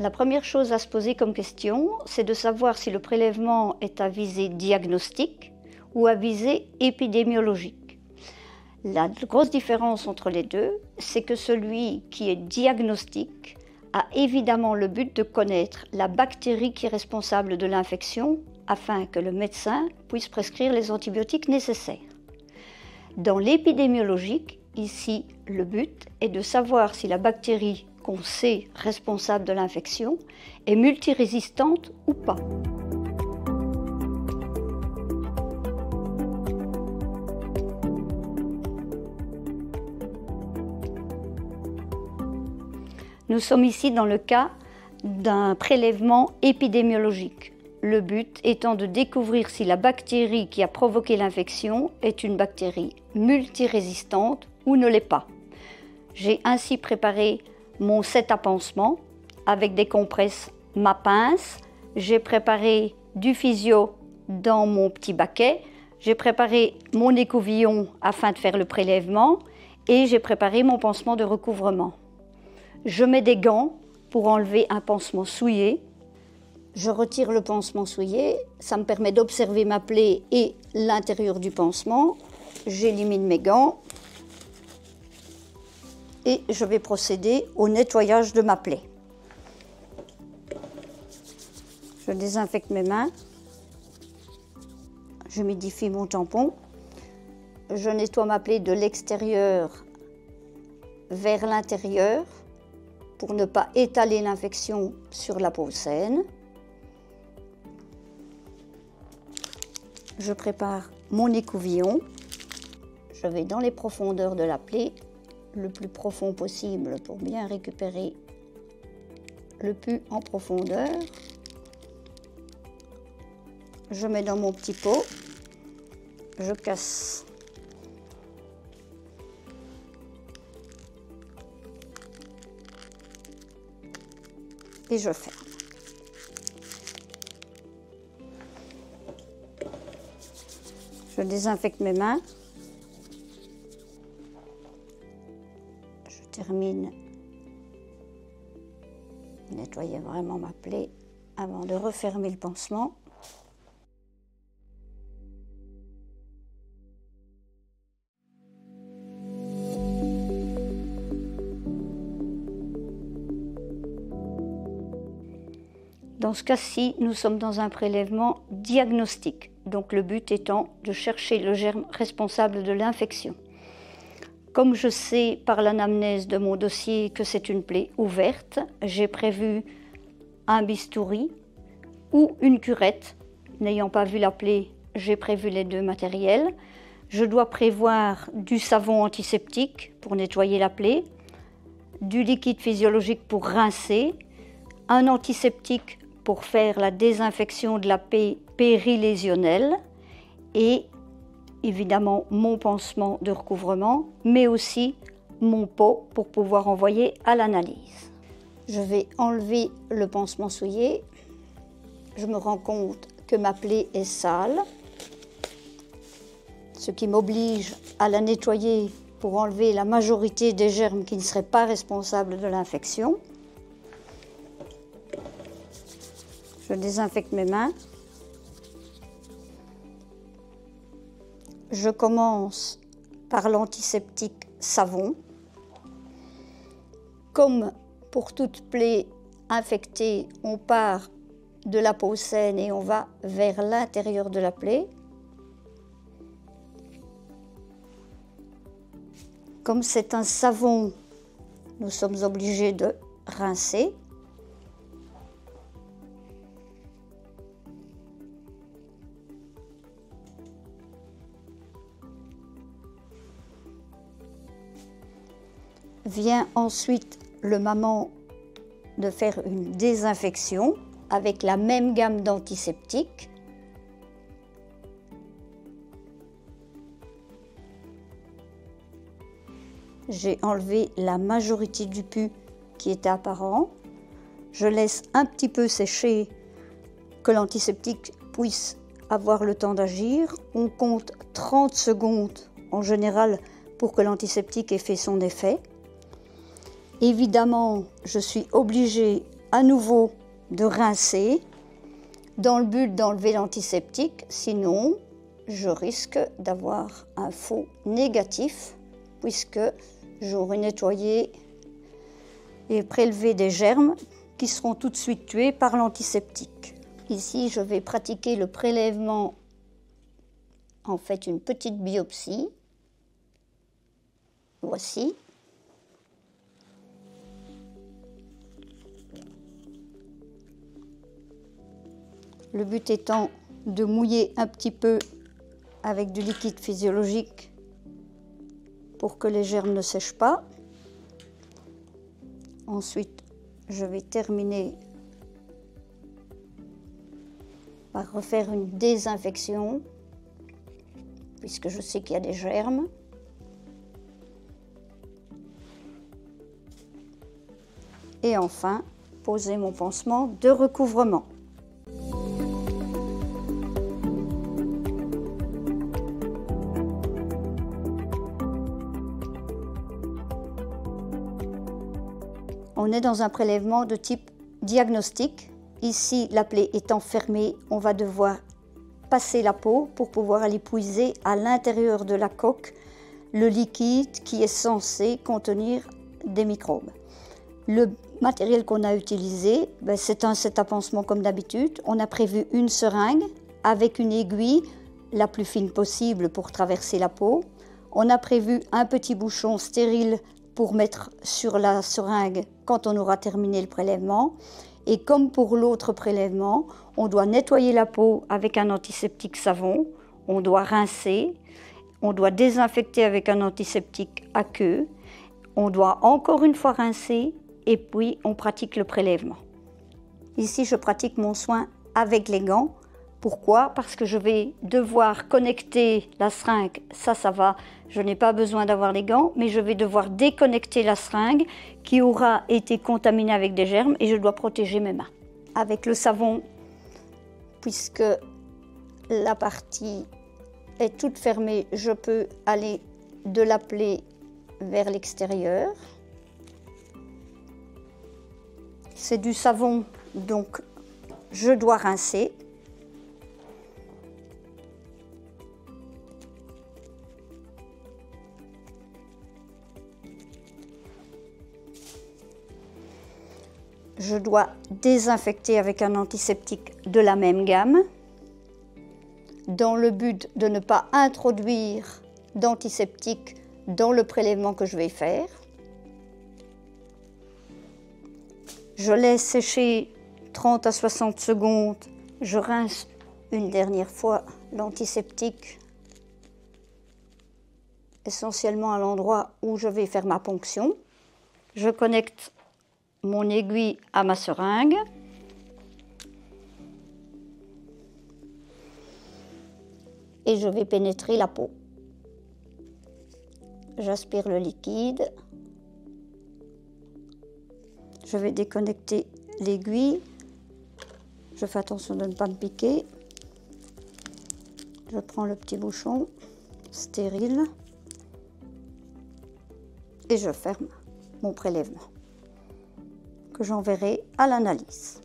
La première chose à se poser comme question, c'est de savoir si le prélèvement est à visée diagnostique ou à visée épidémiologique. La grosse différence entre les deux, c'est que celui qui est diagnostique a évidemment le but de connaître la bactérie qui est responsable de l'infection afin que le médecin puisse prescrire les antibiotiques nécessaires. Dans l'épidémiologique, ici, le but est de savoir si la bactérie qu'on sait responsable de l'infection est multirésistante ou pas. Nous sommes ici dans le cas d'un prélèvement épidémiologique. Le but étant de découvrir si la bactérie qui a provoqué l'infection est une bactérie multirésistante ou ne l'est pas. J'ai ainsi préparé mon set à pansement avec des compresses, ma pince. J'ai préparé du physio dans mon petit baquet. J'ai préparé mon écouvillon afin de faire le prélèvement et j'ai préparé mon pansement de recouvrement. Je mets des gants pour enlever un pansement souillé. Je retire le pansement souillé, ça me permet d'observer ma plaie et l'intérieur du pansement. J'élimine mes gants et je vais procéder au nettoyage de ma plaie. Je désinfecte mes mains, j'humidifie mon tampon, je nettoie ma plaie de l'extérieur vers l'intérieur pour ne pas étaler l'infection sur la peau saine. Je prépare mon écouvillon. Je vais dans les profondeurs de la plaie, le plus profond possible pour bien récupérer le pus en profondeur. Je mets dans mon petit pot, je casse. Et je ferme. Je désinfecte mes mains. Je termine de nettoyer vraiment ma plaie avant de refermer le pansement. Dans ce cas-ci, nous sommes dans un prélèvement diagnostique, donc le but étant de chercher le germe responsable de l'infection. Comme je sais par l'anamnèse de mon dossier que c'est une plaie ouverte, j'ai prévu un bistouri ou une curette. N'ayant pas vu la plaie, j'ai prévu les deux matériels. Je dois prévoir du savon antiseptique pour nettoyer la plaie, du liquide physiologique pour rincer, un antiseptique pour faire la désinfection de la plaie périlésionnelle et évidemment mon pansement de recouvrement, mais aussi mon pot pour pouvoir envoyer à l'analyse. Je vais enlever le pansement souillé. Je me rends compte que ma plaie est sale, ce qui m'oblige à la nettoyer pour enlever la majorité des germes qui ne seraient pas responsables de l'infection. Je désinfecte mes mains. Je commence par l'antiseptique savon. Comme pour toute plaie infectée, on part de la peau saine et on va vers l'intérieur de la plaie. Comme c'est un savon, nous sommes obligés de rincer. Vient ensuite le moment de faire une désinfection avec la même gamme d'antiseptiques. J'ai enlevé la majorité du pus qui était apparent. Je laisse un petit peu sécher, que l'antiseptique puisse avoir le temps d'agir. On compte 30 secondes en général pour que l'antiseptique ait fait son effet. Évidemment, je suis obligée à nouveau de rincer dans le but d'enlever l'antiseptique, sinon je risque d'avoir un faux négatif puisque j'aurai nettoyé et prélevé des germes qui seront tout de suite tués par l'antiseptique. Ici, je vais pratiquer le prélèvement, en fait une petite biopsie. Voici. Le but étant de mouiller un petit peu avec du liquide physiologique pour que les germes ne sèchent pas. Ensuite, je vais terminer par refaire une désinfection puisque je sais qu'il y a des germes. Et enfin, poser mon pansement de recouvrement. On est dans un prélèvement de type diagnostic. Ici, la plaie étant fermée, on va devoir passer la peau pour pouvoir aller puiser à l'intérieur de la coque le liquide qui est censé contenir des microbes. Le matériel qu'on a utilisé, c'est un set à pansement comme d'habitude. On a prévu une seringue avec une aiguille la plus fine possible pour traverser la peau. On a prévu un petit bouchon stérile pour mettre sur la seringue quand on aura terminé le prélèvement. Et comme pour l'autre prélèvement, on doit nettoyer la peau avec un antiseptique savon, on doit rincer, on doit désinfecter avec un antiseptique aqueux, on doit encore une fois rincer et puis on pratique le prélèvement. Ici, je pratique mon soin avec les gants. Pourquoi? Parce que je vais devoir connecter la seringue, ça va, je n'ai pas besoin d'avoir les gants, mais je vais devoir déconnecter la seringue qui aura été contaminée avec des germes et je dois protéger mes mains. Avec le savon, puisque la partie est toute fermée, je peux aller de la plaie vers l'extérieur. C'est du savon, donc je dois rincer. Je dois désinfecter avec un antiseptique de la même gamme, dans le but de ne pas introduire d'antiseptique dans le prélèvement que je vais faire. Je laisse sécher 30 à 60 secondes. Je rince une dernière fois l'antiseptique, essentiellement à l'endroit où je vais faire ma ponction. Je connecte mon aiguille à ma seringue. Et je vais pénétrer la peau. J'aspire le liquide. Je vais déconnecter l'aiguille. Je fais attention de ne pas me piquer. Je prends le petit bouchon stérile et je ferme mon prélèvement que j'enverrai à l'analyse.